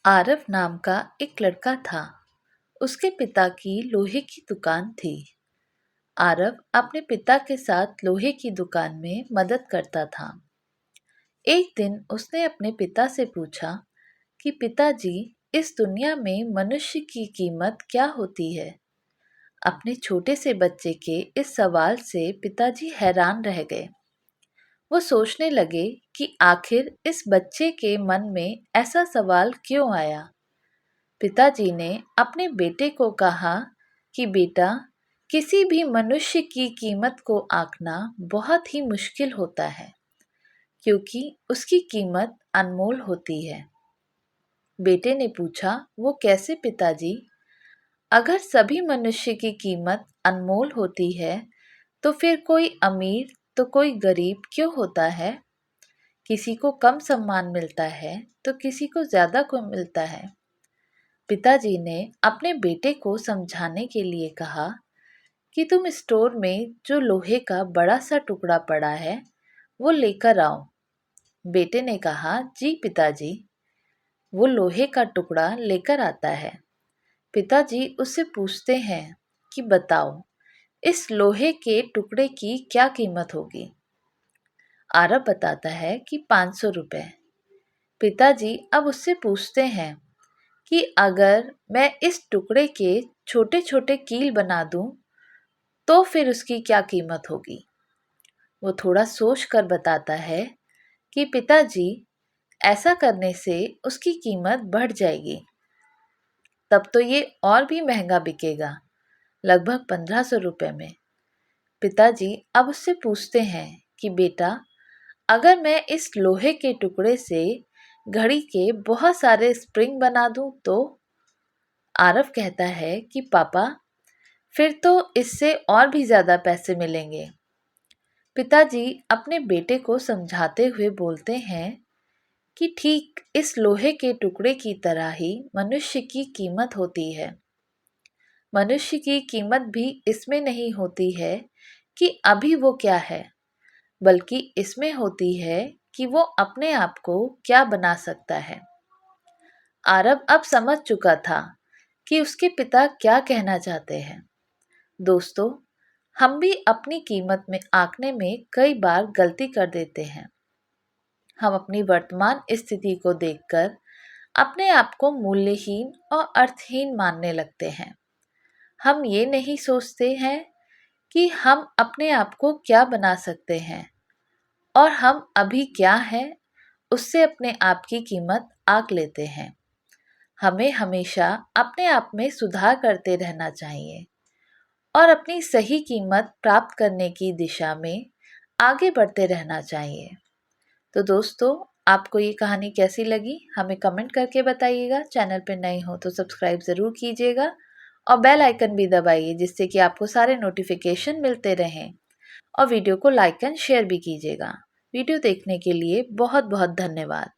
आरव नाम का एक लड़का था। उसके पिता की लोहे की दुकान थी। आरव अपने पिता के साथ लोहे की दुकान में मदद करता था। एक दिन उसने अपने पिता से पूछा कि पिताजी, इस दुनिया में मनुष्य की कीमत क्या होती है? अपने छोटे से बच्चे के इस सवाल से पिताजी हैरान रह गए। वो सोचने लगे कि आखिर इस बच्चे के मन में ऐसा सवाल क्यों आया। पिताजी ने अपने बेटे को कहा कि बेटा, किसी भी मनुष्य की कीमत को आंकना बहुत ही मुश्किल होता है, क्योंकि उसकी कीमत अनमोल होती है। बेटे ने पूछा, वो कैसे पिताजी? अगर सभी मनुष्य की कीमत अनमोल होती है, तो फिर कोई अमीर तो कोई गरीब क्यों होता है? किसी को कम सम्मान मिलता है तो किसी को ज्यादा को मिलता है। पिताजी ने अपने बेटे को समझाने के लिए कहा कि तुम स्टोर में जो लोहे का बड़ा सा टुकड़ा पड़ा है वो लेकर आओ। बेटे ने कहा, जी पिताजी। वो लोहे का टुकड़ा लेकर आता है। पिताजी उससे पूछते हैं कि बताओ, इस लोहे के टुकड़े की क्या कीमत होगी? आरव बताता है कि 500 रुपए। पिताजी अब उससे पूछते हैं कि अगर मैं इस टुकड़े के छोटे छोटे कील बना दूं तो फिर उसकी क्या कीमत होगी? वो थोड़ा सोच कर बताता है कि पिताजी, ऐसा करने से उसकी कीमत बढ़ जाएगी। तब तो ये और भी महंगा बिकेगा, लगभग 1500 रुपये में। पिताजी अब उससे पूछते हैं कि बेटा, अगर मैं इस लोहे के टुकड़े से घड़ी के बहुत सारे स्प्रिंग बना दूं तो? आरव कहता है कि पापा, फिर तो इससे और भी ज्यादा पैसे मिलेंगे। पिताजी अपने बेटे को समझाते हुए बोलते हैं कि ठीक इस लोहे के टुकड़े की तरह ही मनुष्य की कीमत होती है। मनुष्य की कीमत भी इसमें नहीं होती है कि अभी वो क्या है, बल्कि इसमें होती है कि वो अपने आप को क्या बना सकता है। आरव अब समझ चुका था कि उसके पिता क्या कहना चाहते हैं। दोस्तों, हम भी अपनी कीमत में आंकने में कई बार गलती कर देते हैं। हम अपनी वर्तमान स्थिति को देखकर अपने आप को मूल्यहीन और अर्थहीन मानने लगते हैं। हम ये नहीं सोचते हैं कि हम अपने आप को क्या बना सकते हैं और हम अभी क्या हैं उससे अपने आप की कीमत आंक लेते हैं। हमें हमेशा अपने आप में सुधार करते रहना चाहिए और अपनी सही कीमत प्राप्त करने की दिशा में आगे बढ़ते रहना चाहिए। तो दोस्तों, आपको ये कहानी कैसी लगी हमें कमेंट करके बताइएगा। चैनल पर नए हो तो सब्सक्राइब ज़रूर कीजिएगा और बेल आइकन भी दबाइए, जिससे कि आपको सारे नोटिफिकेशन मिलते रहें। और वीडियो को लाइक एंड शेयर भी कीजिएगा। वीडियो देखने के लिए बहुत बहुत धन्यवाद।